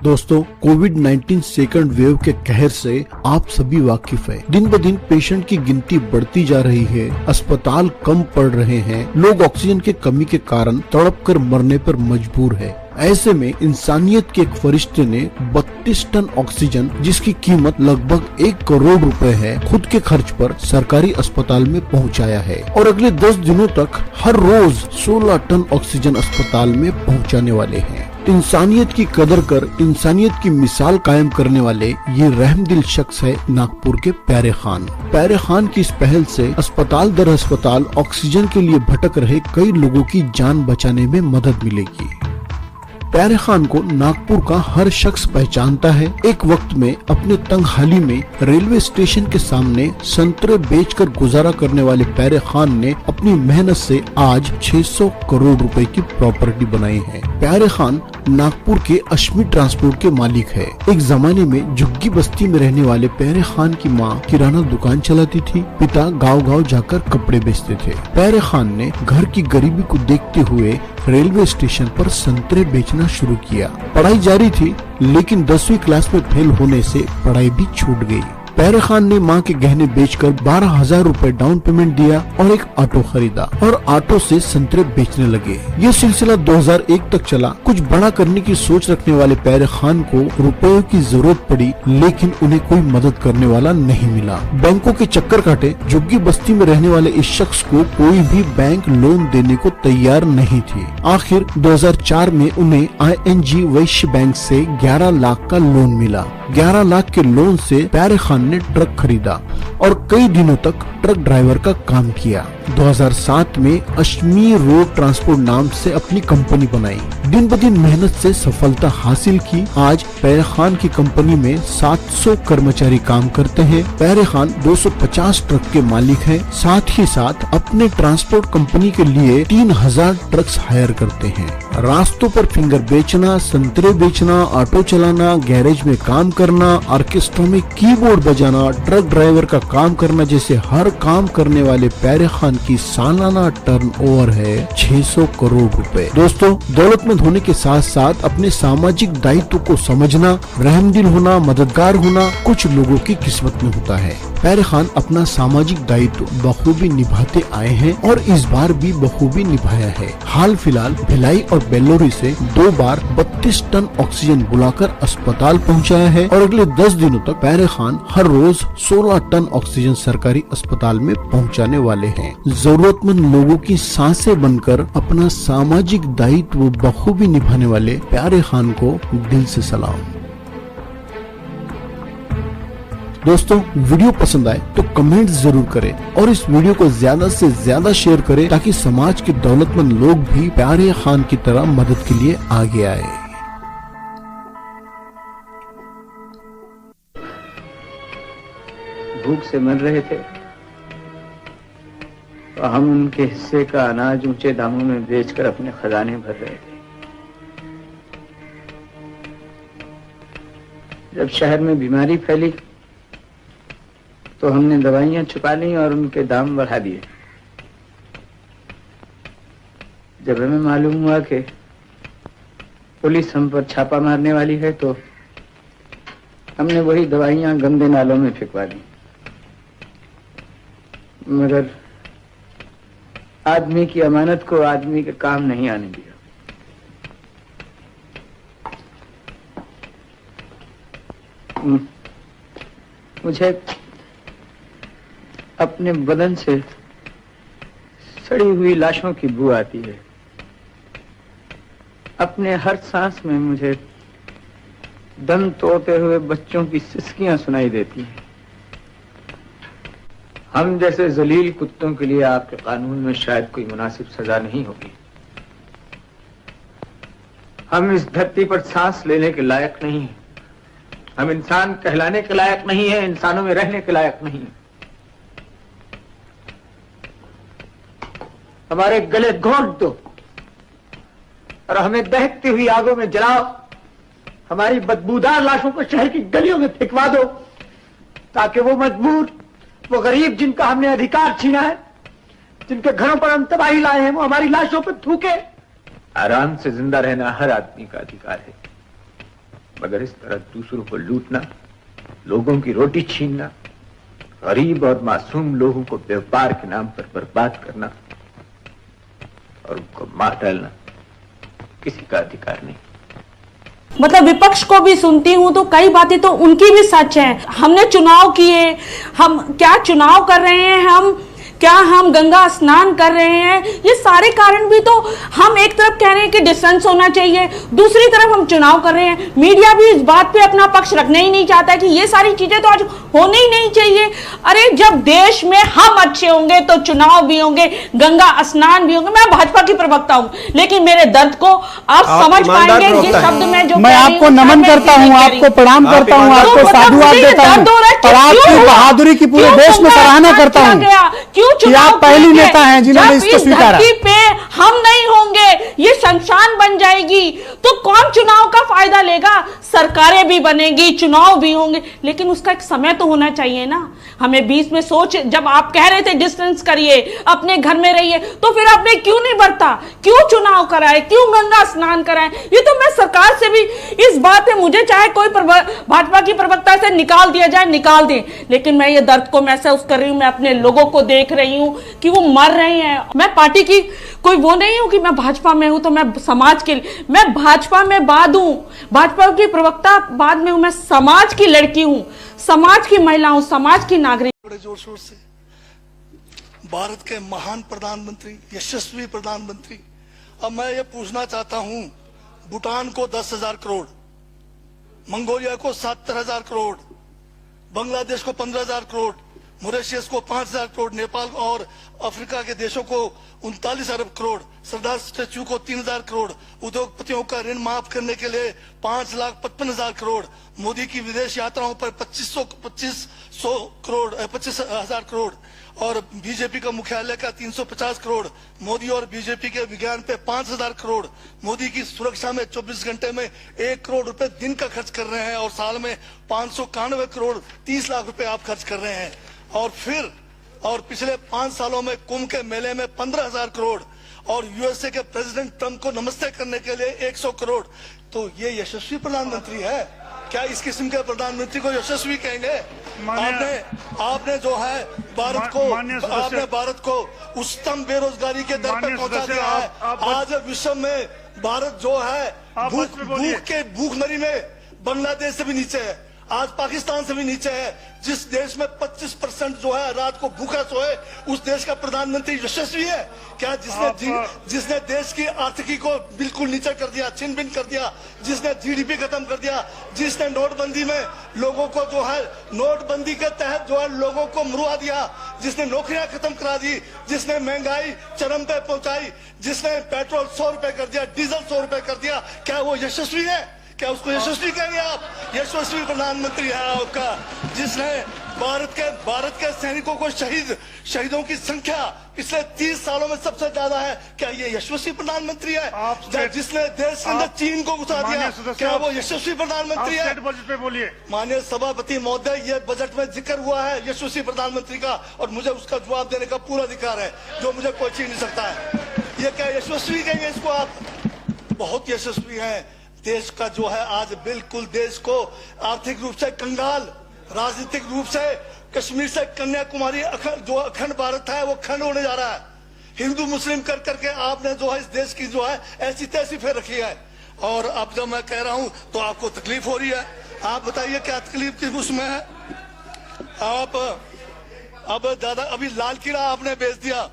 दोस्तों, कोविड-19 second wave के कहर से आप सभी वाकिफ है। दिन ब दिन पेशेंट की गिनती बढ़ती जा रही है, अस्पताल कम पड़ रहे हैं, लोग ऑक्सीजन की कमी के कारण तड़प कर मरने पर मजबूर है। ऐसे में इंसानियत के एक फरिश्ते ने 32 टन ऑक्सीजन, जिसकी कीमत लगभग 1 करोड़ रुपए है, खुद के खर्च पर सरकारी अस्पताल में पहुंचाया है और अगले 10 दिनों तक हर रोज 16 टन ऑक्सीजन अस्पताल में पहुंचाने वाले हैं। इंसानियत की कदर कर इंसानियत की मिसाल कायम करने वाले ये रहमदिल शख्स है नागपुर के प्यारे खान। प्यारे खान की इस पहल से अस्पताल दर अस्पताल ऑक्सीजन के लिए भटक रहे कई लोगों की जान बचाने में मदद मिलेगी। प्यारे खान को नागपुर का हर शख्स पहचानता है। एक वक्त में अपने तंगहाली में रेलवे स्टेशन के सामने संतरे बेचकर गुजारा करने वाले प्यारे खान ने अपनी मेहनत से आज 600 करोड़ रुपए की प्रॉपर्टी बनाई है। प्यारे खान नागपुर के अश्मी ट्रांसपोर्ट के मालिक है। एक जमाने में झुग्गी बस्ती में रहने वाले प्यारे खान की माँ किराना दुकान चलाती थी, पिता गांव-गांव जाकर कपड़े बेचते थे। प्यारे खान ने घर की गरीबी को देखते हुए रेलवे स्टेशन पर संतरे बेचना शुरू किया। पढ़ाई जारी थी, लेकिन 10वीं क्लास में फेल होने से पढ़ाई भी छूट गई। प्यारे खान ने मां के गहने बेचकर 12,000 रुपए डाउन पेमेंट दिया और एक ऑटो खरीदा और ऑटो से संतरे बेचने लगे। ये सिलसिला 2001 तक चला। कुछ बड़ा करने की सोच रखने वाले प्यारे खान को रुपयों की जरूरत पड़ी, लेकिन उन्हें कोई मदद करने वाला नहीं मिला। बैंकों के चक्कर काटे। झुग्गी बस्ती में रहने वाले इस शख्स को कोई भी बैंक लोन देने को तैयार नहीं थी। आखिर 2004 में उन्हें ING वैश्य बैंक से 11 लाख का लोन मिला। 11 लाख के लोन से प्यारे खान ने ट्रक खरीदा और कई दिनों तक ट्रक ड्राइवर का काम किया। 2007 में अश्मी रोड ट्रांसपोर्ट नाम से अपनी कंपनी बनाई। दिन ब दिन मेहनत से सफलता हासिल की। आज प्यारे खान की कंपनी में 700 कर्मचारी काम करते हैं। प्यारे खान 250 ट्रक के मालिक हैं। साथ ही साथ अपने ट्रांसपोर्ट कंपनी के लिए 3000 ट्रक्स हायर करते हैं। रास्तों पर फिंगर बेचना, संतरे बेचना, ऑटो चलाना, गैरेज में काम करना, ऑर्केस्ट्रा में कीबोर्ड बजाना, ट्रक ड्राइवर का काम करना जैसे हर काम करने वाले प्यारे खान की सालाना टर्नओवर है 600 करोड़ रुपए। दोस्तों, दौलतमंद होने के साथ साथ अपने सामाजिक दायित्व को समझना, रहमदिल होना, मददगार होना कुछ लोगों की किस्मत में होता है। प्यारे खान अपना सामाजिक दायित्व बखूबी निभाते आए हैं और इस बार भी बखूबी निभाया है। हाल फिलहाल भिलाई और बेल्लोरी से 2 बार 32 टन ऑक्सीजन बुलाकर अस्पताल पहुंचाया है और अगले 10 दिनों तक प्यारे खान हर रोज 16 टन ऑक्सीजन सरकारी अस्पताल में पहुंचाने वाले हैं। जरूरतमंद लोगों की सांसें बनकर अपना सामाजिक दायित्व बखूबी निभाने वाले प्यारे खान को दिल से सलाम। दोस्तों, वीडियो पसंद आए तो कमेंट जरूर करें और इस वीडियो को ज्यादा से ज्यादा शेयर करें ताकि समाज के दौलतमंद लोग भी प्यारे खान की तरह मदद के लिए आगे आए। भूख से मर रहे थे तो हम उनके हिस्से का अनाज ऊंचे दामों में बेचकर अपने खजाने भर रहे थे। जब शहर में बीमारी फैली तो हमने दवाइयां छुपा ली और उनके दाम बढ़ा दिए। जब हमें मालूम हुआ कि पुलिस हम पर छापा मारने वाली है तो हमने वही दवाइयां गंदे नालों में फेंकवा दी। मगर आदमी की अमानत को आदमी के काम नहीं आने दिया। मुझे अपने बदन से सड़ी हुई लाशों की बू आती है। अपने हर सांस में मुझे दम तोड़ते हुए बच्चों की सिसकियां सुनाई देती हैं। हम जैसे जलील कुत्तों के लिए आपके कानून में शायद कोई मुनासिब सजा नहीं होगी। हम इस धरती पर सांस लेने के लायक नहीं हैं। हम इंसान कहलाने के लायक नहीं है, इंसानों में रहने के लायक नहीं है। हमारे गले घोंट दो और हमें दहकती हुई आगों में जलाओ। हमारी बदबूदार लाशों को शहर की गलियों में फेंकवा दो ताकि वो मजबूर, वो गरीब जिनका हमने अधिकार छीना है, जिनके घरों पर हम तबाही लाए हैं, वो हमारी लाशों पर थूके। आराम से जिंदा रहना हर आदमी का अधिकार है, मगर इस तरह दूसरों को लूटना, लोगों की रोटी छीनना, गरीब और मासूम लोगों को व्यापार के नाम पर बर्बाद करना और उनको मार डालना किसी का अधिकार नहीं। मतलब विपक्ष को भी सुनती हूं तो कई बातें तो उनकी भी सच है। हमने चुनाव किए, हम क्या चुनाव कर रहे हैं, क्या हम गंगा स्नान कर रहे हैं, ये सारे कारण भी तो हम एक तरफ कह रहे हैं कि डिस्टेंस होना चाहिए, दूसरी तरफ हम चुनाव कर रहे हैं। मीडिया भी इस बात पे अपना पक्ष रखना ही नहीं चाहता कि ये सारी चीजें तो आज होनी ही नहीं चाहिए। अरे जब देश में हम अच्छे होंगे तो चुनाव भी होंगे, गंगा स्नान भी होंगे। मैं भाजपा की प्रवक्ता हूं, लेकिन मेरे दर्द को आप समझ पाएंगे ये शब्द में जो मैं आपको नमन करता हूं, आपको प्रणाम करता हूं, आपको साधुवाद देता हूं और आपकी बहादुरी की पूरे देश में सराहना करता हूं कि आप पहली नेता हैं जिन्होंने इसको स्वीकारा। पे हम नहीं होंगे, ये शमशान बन जाएगी, तो कौन चुनाव का फायदा लेगा? सरकारें भी बनेगी, चुनाव भी होंगे, लेकिन उसका एक समय तो होना चाहिए ना। हमें बीच में सोच, जब आप कह रहे थे डिस्टेंस करिए, अपने घर में रहिए, तो फिर आपने क्यों नहीं बरता? क्यों चुनाव कराए? क्यों गंगा स्नान कराए? ये तो मैं सरकार से भी इस बात पे, मुझे चाहे कोई भाजपा की प्रवक्ता से निकाल दिया जाए, निकाल दें, लेकिन मैं ये दर्द को महसूस कर रही हूं। मैं अपने लोगों को देख रही हूं कि वो मर रहे हैं। मैं पार्टी की कोई वो नहीं हूं कि मैं भाजपा में हूं तो मैं समाज के लिए, मैं भाजपा में बाद हूं, भाजपा की प्रवक्ता बाद में हूं। मैं समाज की लड़की हूं, समाज की महिला हूं, समाज की नागरिक। बड़े जोर शोर से भारत के महान प्रधानमंत्री, यशस्वी प्रधानमंत्री, अब मैं ये पूछना चाहता हूं, भूटान को 10,000 करोड़, मंगोलिया को 70,000 करोड़, बांग्लादेश को 15,000 करोड़, मॉरिशस को 5,000 करोड़, नेपाल और अफ्रीका के देशों को 39 अरब करोड़, सरदार स्टैच्यू को 3,000 करोड़, उद्योगपतियों का ऋण माफ करने के लिए 5,55,000 करोड़, मोदी की विदेश यात्राओं पर 25,000 करोड़ और बीजेपी का मुख्यालय का 350 करोड़, मोदी और बीजेपी के विज्ञान पे 5,000 करोड़, मोदी की सुरक्षा में 24 घंटे में 1 करोड़ रुपए दिन का खर्च कर रहे हैं और साल में 591 करोड़ 30 लाख रुपए आप खर्च कर रहे हैं। और पिछले 5 सालों में कुंभ के मेले में 15,000 करोड़ और यूएसए के प्रेसिडेंट ट्रंप को नमस्ते करने के लिए 100 करोड़। तो ये यशस्वी प्रधानमंत्री है क्या? इस किस्म के प्रधानमंत्री को यशस्वी कहेंगे? आपने जो है भारत को उच्चतम बेरोजगारी के दर पर पहुंचा दिया है। आज विश्व में भारत जो है भूखमरी में बांग्लादेश से भी नीचे है, आज पाकिस्तान से भी नीचे है। जिस देश में 25% जो है रात को भूखा सोए, उस देश का प्रधानमंत्री यशस्वी है क्या? जिसने देश की आर्थिकी को बिल्कुल नीचे कर दिया, छिन भिन कर दिया, जिसने जीडीपी खत्म कर दिया, जिसने नोटबंदी में लोगों को जो है, नोटबंदी के तहत जो है लोगों को मरवा दिया, जिसने नौकरियां खत्म करा दी, जिसने महंगाई चरम पे पहुंचाई, जिसने पेट्रोल 100 रुपए कर दिया, डीजल 100 रुपए कर दिया, क्या वो यशस्वी है? क्या उसको यशस्वी कहेंगे आप? यशस्वी प्रधानमंत्री है आपका, जिसने भारत के सैनिकों को शहीदों की संख्या पिछले 30 सालों में सबसे ज्यादा है। क्या ये यशस्वी प्रधानमंत्री है? जिसने देश के अंदर चीन को घुसा दिया, क्या वो यशस्वी प्रधानमंत्री है? बजट पे बोलिए। माननीय सभापति महोदय, ये बजट में जिक्र हुआ है यशस्वी प्रधानमंत्री का और मुझे उसका जवाब देने का पूरा अधिकार है, जो मुझे कोई छीन नहीं सकता है। ये क्या यशस्वी कहेंगे इसको आप? बहुत यशस्वी है। देश का जो है आज बिल्कुल देश को आर्थिक रूप से कंगाल, राजनीतिक रूप से कश्मीर से कन्याकुमारी जो अखंड भारत है वो खंड होने जा रहा है। हिंदू मुस्लिम कर करके आपने जो है इस देश की जो है ऐसी तैसी फेर रखी है। और अब जब मैं कह रहा हूं तो आपको तकलीफ हो रही है। आप बताइए क्या तकलीफ किस उसमें है? आप अब दादा अभी लाल किला आपने बेच दिया,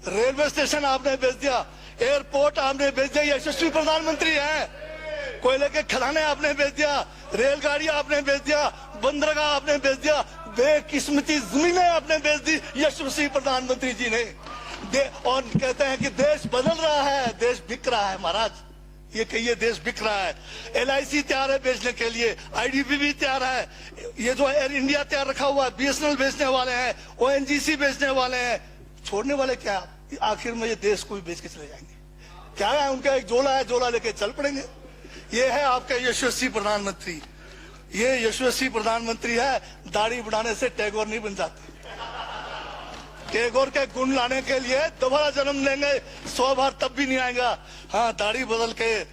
रेलवे स्टेशन आपने बेच दिया, एयरपोर्ट आपने बेच दिया, यशस्वी प्रधानमंत्री है। कोयले के खदाने आपने बेच दिया, रेलगाड़ी आपने बेच दिया, बंदरगाह आपने बेच दिया, बेकिस्मती जमीनें आपने बेच दी यशस्वी प्रधानमंत्री जी ने। और कहते हैं कि देश बदल रहा है, देश बिक रहा है। महाराज ये कहिए देश बिक रहा है। LIC तैयार है बेचने के लिए, IDB भी तैयार है, ये जो एयर इंडिया तैयार रखा हुआ है, BSNL बेचने वाले हैं, ONGC बेचने वाले हैं। छोड़ने वाले क्या? आखिर में ये देश को भी बेच के चले जाएंगे। क्या है उनका? एक झोला है, झोला लेके चल पड़ेंगे। ये है आपका यशस्वी प्रधानमंत्री। ये यशस्वी प्रधानमंत्री है। दाढ़ी बढ़ाने से टैगोर नहीं बन जाते। टैगोर के गुण लाने के लिए दोबारा जन्म लेंगे 100 बार, तब भी नहीं आएगा। हाँ, दाढ़ी बदल के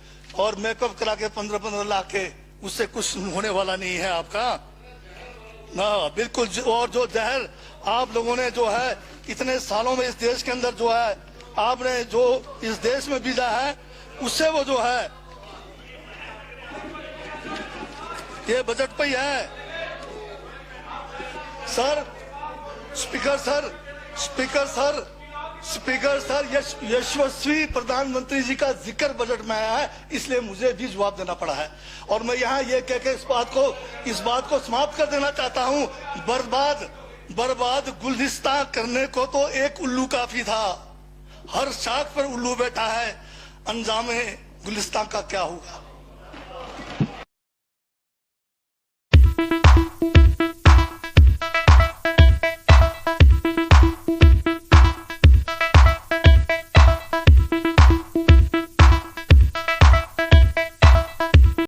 और मेकअप करा के 15-15 लाख के उससे कुछ होने वाला नहीं है आपका ना, बिल्कुल। और जो जहर आप लोगों ने जो है इतने सालों में इस देश के अंदर जो है आपने जो इस देश में बीजा है, उससे वो जो है ये बजट पे ही है। Sir speaker sir speaker sir speaker sir यशस्वी प्रधानमंत्री जी का जिक्र बजट में आया है, इसलिए मुझे भी जवाब देना पड़ा है। और मैं यहाँ ये कह के इस बात को समाप्त कर देना चाहता हूँ, बर्बाद गुलिस्तान करने को तो एक उल्लू काफी था, हर शाख पर उल्लू बैठा है, अंजामे गुलिस्तान का क्या होगा।